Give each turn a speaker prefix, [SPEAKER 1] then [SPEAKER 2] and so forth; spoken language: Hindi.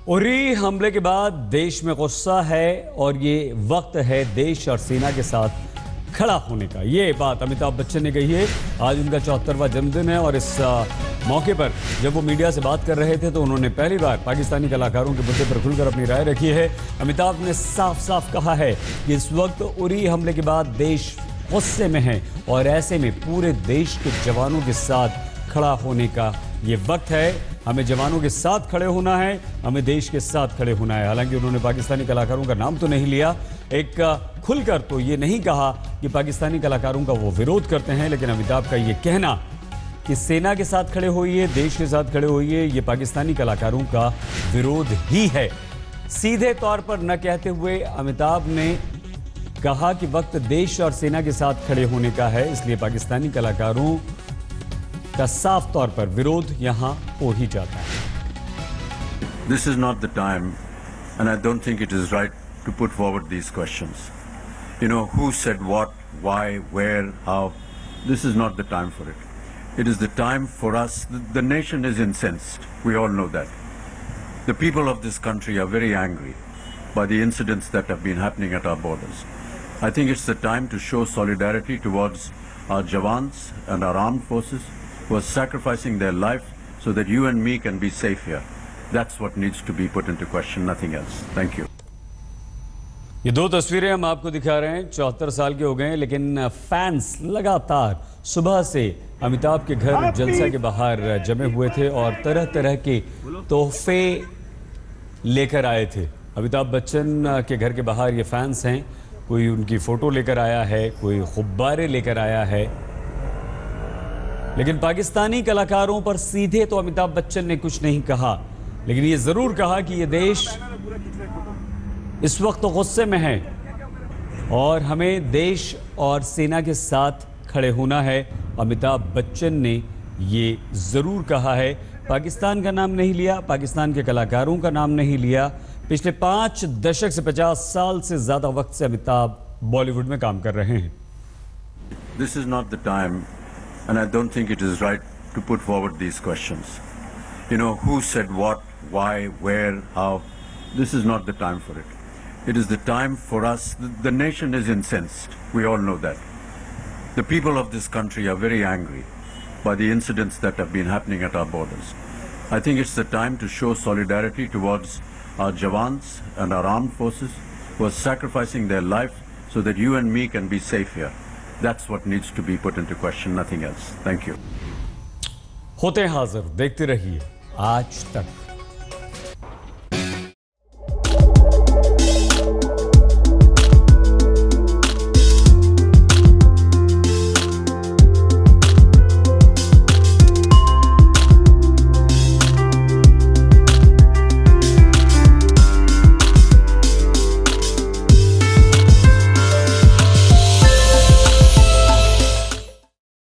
[SPEAKER 1] उरी हमले के बाद देश में गुस्सा है और ये वक्त है देश और सेना के साथ खड़ा होने का। ये बात अमिताभ बच्चन ने कही है। आज उनका 74वां जन्मदिन है और इस मौके पर जब वो मीडिया से बात कर रहे थे तो उन्होंने पहली बार पाकिस्तानी कलाकारों के मुद्दे पर खुलकर अपनी राय रखी है। अमिताभ ने साफ साफ कहा है कि इस वक्त उरी हमले के बाद देश गुस्से में है और ऐसे में पूरे देश के जवानों के साथ खड़ा होने का ये वक्त है। हमें जवानों के साथ खड़े होना है, हमें देश के साथ खड़े होना है। हालांकि उन्होंने पाकिस्तानी कलाकारों का नाम तो नहीं लिया, एक खुलकर तो ये नहीं कहा कि पाकिस्तानी कलाकारों का वो विरोध करते हैं, लेकिन अमिताभ का ये कहना कि सेना के साथ खड़े होइए, देश के साथ खड़े होइए, ये पाकिस्तानी कलाकारों का विरोध ही है। सीधे तौर पर न कहते हुए अमिताभ ने कहा कि वक्त देश और सेना के साथ खड़े होने का है, इसलिए पाकिस्तानी कलाकारों का साफ तौर पर विरोध यहां हो ही जाता है।
[SPEAKER 2] This is not the time, and I don't think it is right to put forward these questions. You know, who said what, why, where, how. This is not the time for it. It is the time for us. The nation is incensed. We all know that. The people of this country are very angry by the incidents that have been happening at our borders. I think it's the time to show solidarity towards our Jawans and our armed forces who are sacrificing their life so that you and me can be safe here. That's what needs to be put into question, nothing else. Thank you.
[SPEAKER 1] ये दो तस्वीरें हम आपको दिखा रहे हैं। 74 साल के हो गए हैं, लेकिन फैंस लगातार सुबह से अमिताभ के घर जलसा के बाहर जमे हुए थे और तरह तरह के तोहफे लेकर आए थे। अमिताभ बच्चन के घर के बाहर ये फैंस हैं, कोई उनकी फोटो लेकर आया है, कोई गुब्बारे लेकर आया है। लेकिन पाकिस्तानी कलाकारों पर सीधे तो अमिताभ बच्चन ने कुछ नहीं कहा, लेकिन ये जरूर कहा कि ये देश इस वक्त गुस्से में है और हमें देश और सेना के साथ खड़े होना है। अमिताभ बच्चन ने ये जरूर कहा है। पाकिस्तान का नाम नहीं लिया, पाकिस्तान के कलाकारों का नाम नहीं लिया। पिछले 5 दशक से 50 साल से ज्यादा वक्त से अमिताभ बॉलीवुड में काम कर रहे हैं।
[SPEAKER 2] This is not the time, and I don't think it is right to put forward these questions. You know, who said what, why, where, how. This is not the time for it. It is the time for us. The nation is incensed. We all know that. The people of this country are very angry by the incidents that have been happening at our borders. I think it's the time to show solidarity towards our Jawans and our armed forces who are sacrificing their life so that you and me can be safe here. That's what needs to be put into question, nothing else. Thank you.
[SPEAKER 1] होते हाजिर, देखते रहिए आज तक।